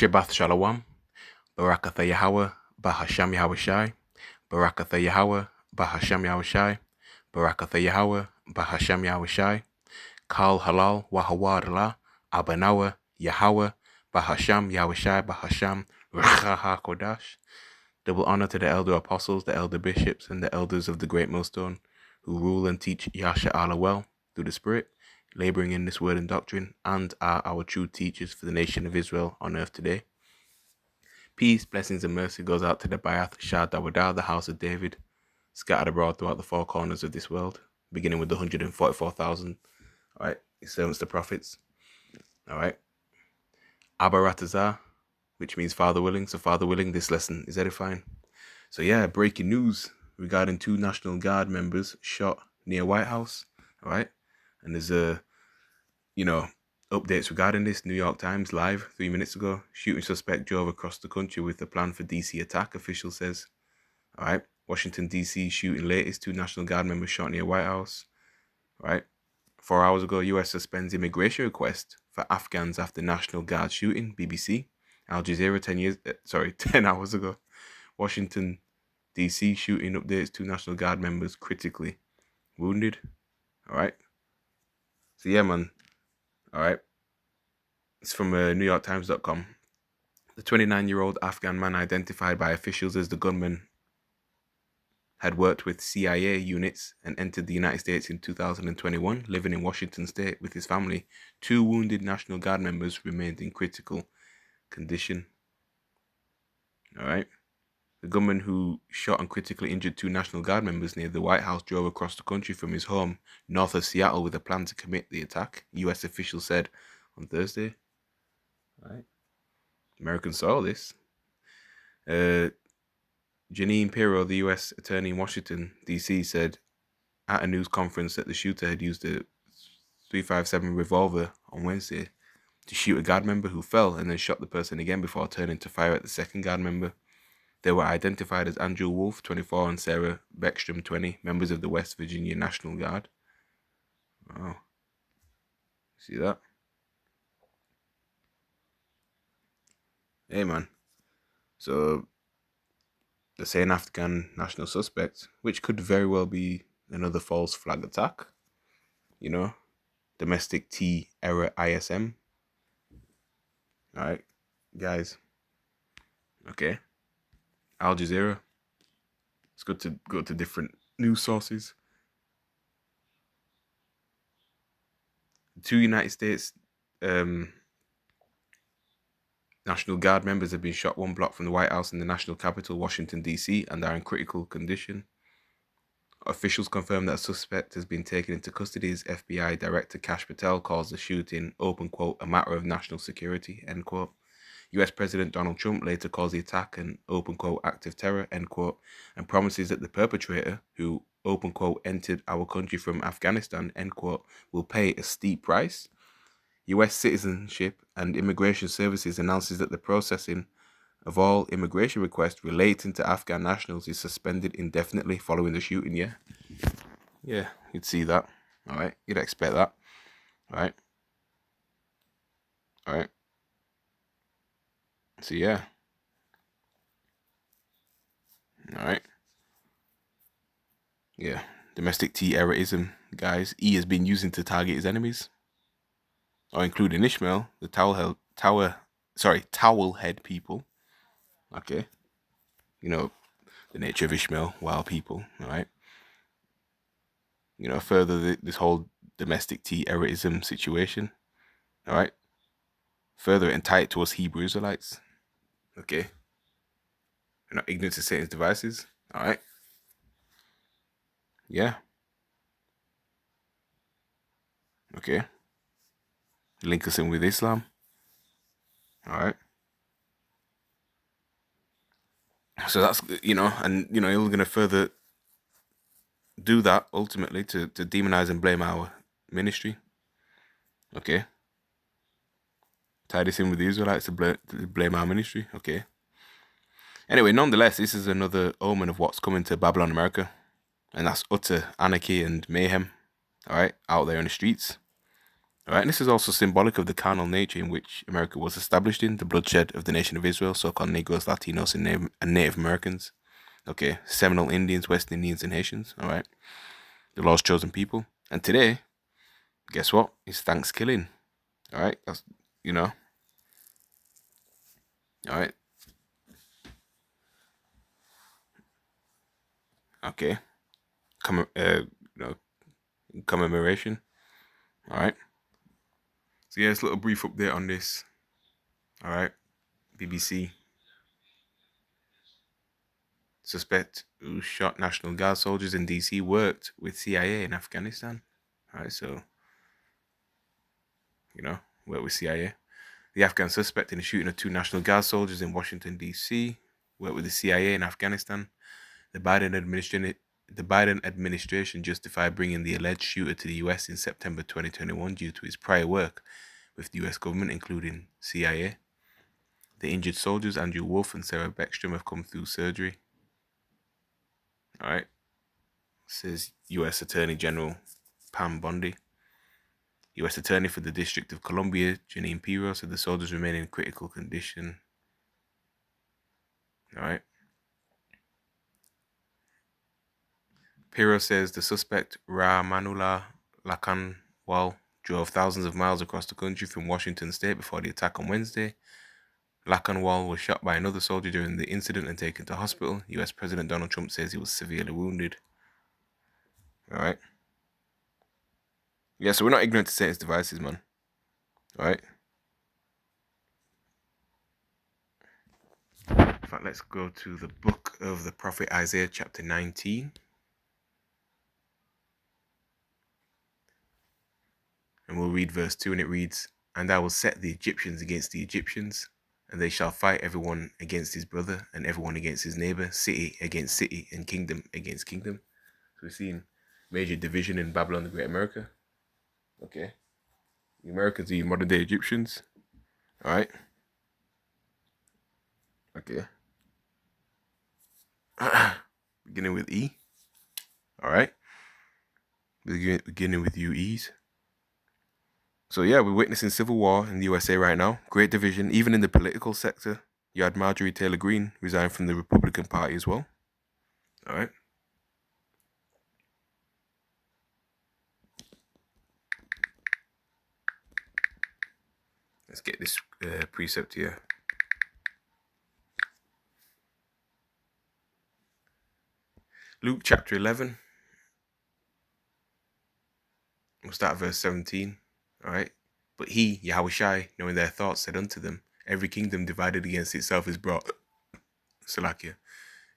Shabbath Shalom, Barakatha Yahweh, Bahasham Yahushai, Barakatha Yahweh, Bahasham Yahushai, Barakatha Yahweh, Bahasham Yahushai, Kal Halal, Wahawad Abanawa, Yahweh, Bahasham Yahushai, Bahasham, Racha Kodash. Double honor to the elder apostles, the elder bishops, and the elders of the great millstone, who rule and teach Yasha Allah well through the Spirit, laboring in this word and doctrine, and are our true teachers for the nation of Israel on earth today. Peace, blessings, and mercy goes out to the Bayath Shah Dawadah, the house of David, scattered abroad throughout the four corners of this world, beginning with the 144,000, all right, his servants, the prophets, all right. Abaratazah, which means Father willing. So Father willing, this lesson is edifying. So yeah, breaking news regarding 2 National Guard members shot near White House, all right. And there's updates regarding this. New York Times live 3 minutes ago. Shooting suspect drove across the country with a plan for DC attack, official says. All right. Washington, D.C. shooting latest. 2 National Guard members shot near White House. All right. 4 hours ago, U.S. suspends immigration request for Afghans after National Guard shooting, BBC. Al Jazeera 10 hours ago. Washington, D.C. shooting updates. 2 National Guard members critically wounded. All right. So yeah, man. All right. It's from NewYorkTimes.com. The 29-year-old Afghan man identified by officials as the gunman had worked with CIA units and entered the United States in 2021, living in Washington State with his family. 2 wounded National Guard members remained in critical condition. All right. The gunman who shot and critically injured 2 National Guard members near the White House drove across the country from his home north of Seattle with a plan to commit the attack, U.S. officials said on Thursday. All right. Americans saw this. Jeanine Pirro, the U.S. attorney in Washington, D.C., said at a news conference that the shooter had used a .357 revolver on Wednesday to shoot a Guard member who fell and then shot the person again before turning to fire at the second Guard member. They were identified as Andrew Wolf, 24, and Sarah Beckstrom, 20, members of the West Virginia National Guard. Wow. See that? Hey, man. So they're saying Afghan national suspect, which could very well be another false flag attack. Domestic T error ISM. All right, guys. Okay. Al Jazeera. It's good to go to different news sources. 2 United States National Guard members have been shot 1 block from the White House in the national capital, Washington, D.C., and are in critical condition. Officials confirm that a suspect has been taken into custody as FBI Director Kash Patel calls the shooting, open quote, a matter of national security, end quote. U.S. President Donald Trump later calls the attack an, open quote, act of terror, end quote, and promises that the perpetrator, who, open quote, entered our country from Afghanistan, end quote, will pay a steep price. U.S. Citizenship and Immigration Services announces that the processing of all immigration requests relating to Afghan nationals is suspended indefinitely following the shooting. Yeah, you'd see that. All right, you'd expect that. All right. So yeah. All right. Yeah, domestic terrorism, guys. E has been using to target his enemies, or including Ishmael, the towel head people. Okay. The nature of Ishmael, wild people, all right? Further this whole domestic terrorism situation, all right? Further and tie it to us Hebrew Israelites, okay? We're not ignorant to Satan's devices, all right? Yeah. Okay. Link us in with Islam, all right? So that's, and, you're going to further do that ultimately to demonize and blame our ministry. Okay. Tie this in with the Israelites to blame our ministry. Okay. Anyway, nonetheless, this is another omen of what's coming to Babylon America. And that's utter anarchy and mayhem. All right. Out there in the streets. All right, and this is also symbolic of the carnal nature in which America was established in, the bloodshed of the nation of Israel, so-called Negroes, Latinos, and Native Americans. Okay, Seminole Indians, West Indians, and Haitians. All right, the Lord's chosen people. And today, guess what? It's Thanksgiving. All right, that's, you know. All right. Okay. Commemoration. All right. So yeah, it's a little brief update on this. All right. BBC. Suspect who shot National Guard soldiers in DC worked with CIA in Afghanistan. All right, so worked with CIA. The Afghan suspect in the shooting of 2 National Guard soldiers in Washington D.C. worked with the CIA in Afghanistan. The Biden administration justified bringing the alleged shooter to the U.S. in September 2021 due to his prior work with the U.S. government, including CIA. The injured soldiers, Andrew Wolf and Sarah Beckstrom, have come through surgery. All right. Says U.S. Attorney General Pam Bondi. U.S. Attorney for the District of Columbia, Janine Pirro, said the soldiers remain in critical condition. All right. Pirro says the suspect, Rahmanullah Lakanwal, drove thousands of miles across the country from Washington State before the attack on Wednesday. Lakanwal was shot by another soldier during the incident and taken to hospital. U.S. President Donald Trump says he was severely wounded. All right. Yeah, so we're not ignorant to Satan's devices, man. All right. In fact, let's go to the book of the prophet Isaiah, chapter 19. And we'll read verse 2, and it reads, "And I will set the Egyptians against the Egyptians, and they shall fight everyone against his brother, and everyone against his neighbor, city against city, and kingdom against kingdom." So we're seeing major division in Babylon the Great America. Okay. The Americans are your modern day Egyptians. All right. Okay. Beginning with E. All right. Beginning with UEs. So yeah, we're witnessing civil war in the USA right now. Great division, even in the political sector. You had Marjorie Taylor Greene resign from the Republican Party as well. All right. Let's get this precept here. Luke chapter 11. We'll start at verse 17. All right. But he, Yahushai, knowing their thoughts, said unto them, every kingdom divided against itself is brought... Salakia.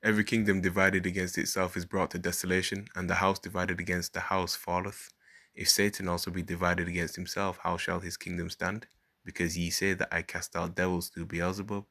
Every kingdom divided against itself is brought to desolation, and the house divided against the house falleth. If Satan also be divided against himself, how shall his kingdom stand? Because ye say that I cast out devils through Beelzebub.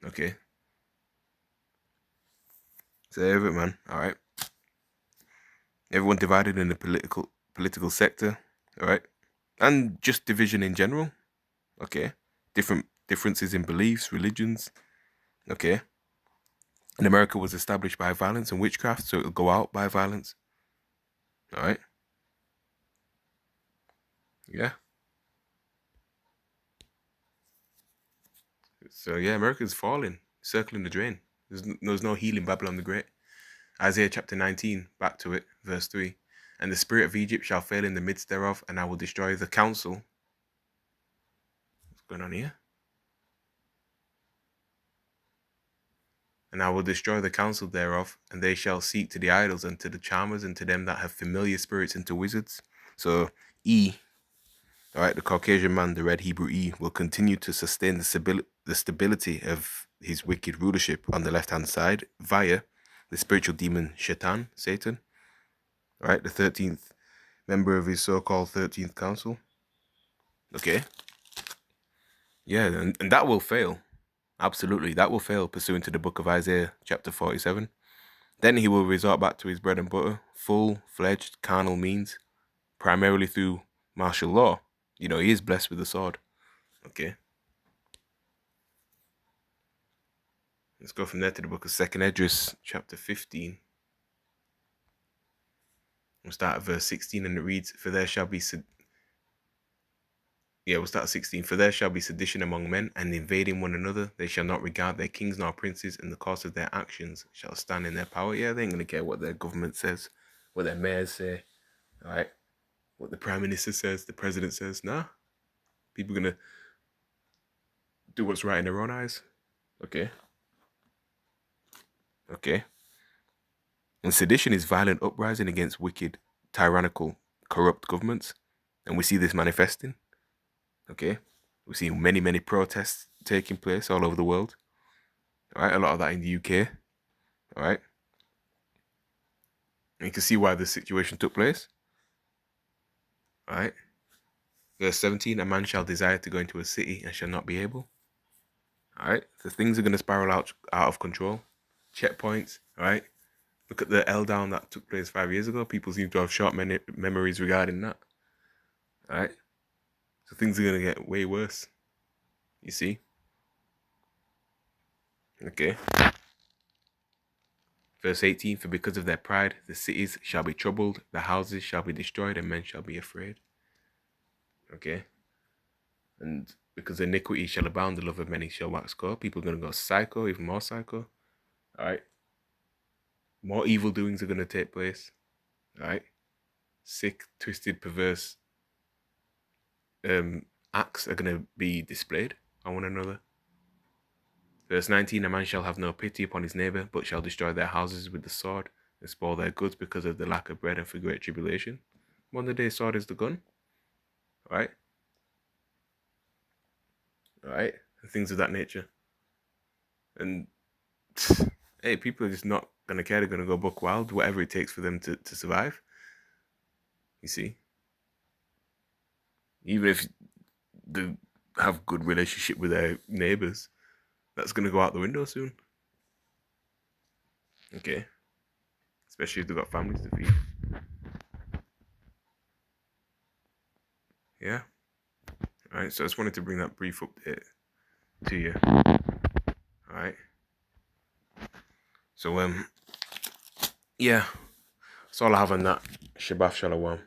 Okay. So every man, all right. Everyone divided in the political sector, all right, and just division in general. Okay, differences in beliefs, religions. Okay, and America was established by violence and witchcraft, so it'll go out by violence. All right. Yeah. So yeah, America's falling, circling the drain. There's no healing Babylon the Great. Isaiah chapter 19, back to it, verse 3. And the spirit of Egypt shall fail in the midst thereof, and I will destroy the counsel. What's going on here? And I will destroy the counsel thereof, and they shall seek to the idols and to the charmers and to them that have familiar spirits and to wizards. So E, all right, the Caucasian man, the red Hebrew E, will continue to sustain the stability of his wicked rulership on the left-hand side via the spiritual demon Shaitan, Satan, all right, the 13th member of his so-called 13th council. Okay. Yeah, and that will fail. Absolutely, that will fail pursuant to the book of Isaiah, chapter 47. Then he will resort back to his bread and butter, full-fledged carnal means, primarily through martial law. You know, he is blessed with the sword. Okay. Let's go from there to the book of 2nd Esdras, chapter 15. We'll start at verse 16, and it reads, For there shall be Yeah, we'll start at 16. For there shall be sedition among men, and invading one another. They shall not regard their kings nor princes, and the course of their actions shall stand in their power. Yeah, they ain't gonna care what their government says, what their mayors say, all right? What the prime minister says, the president says. Nah, people gonna do what's right in their own eyes. Okay. Okay. And sedition is violent uprising against wicked, tyrannical, corrupt governments. And we see this manifesting. Okay. We see many, many protests taking place all over the world. All right. A lot of that in the UK. All right. And you can see why this situation took place. All right. Verse 17, a man shall desire to go into a city and shall not be able. All right. So things are going to spiral out of control. Checkpoints. All right. Look at the L down that took place 5 years ago. People seem to have short memories regarding that. All right. So things are going to get way worse. You see? Okay. Verse 18, for because of their pride, the cities shall be troubled, the houses shall be destroyed, and men shall be afraid. Okay. And because iniquity shall abound, the love of many shall wax cold. People are going to go psycho, even more psycho. All right. More evil doings are going to take place. All right. Sick, twisted, perverse acts are going to be displayed on one another. Verse 19, a man shall have no pity upon his neighbour, but shall destroy their houses with the sword, and spoil their goods because of the lack of bread and for great tribulation. One the day sword is the gun. Right? Right? And things of that nature. And hey, people are just not going to care. They're going to go buck wild, whatever it takes for them to survive. You see? Even if they have good relationship with their neighbours, that's going to go out the window soon. Okay. Especially if they've got families to feed. Yeah. Alright, so I just wanted to bring that brief update to you. Alright. So, yeah. That's all I have on that. Shabbat Shalom.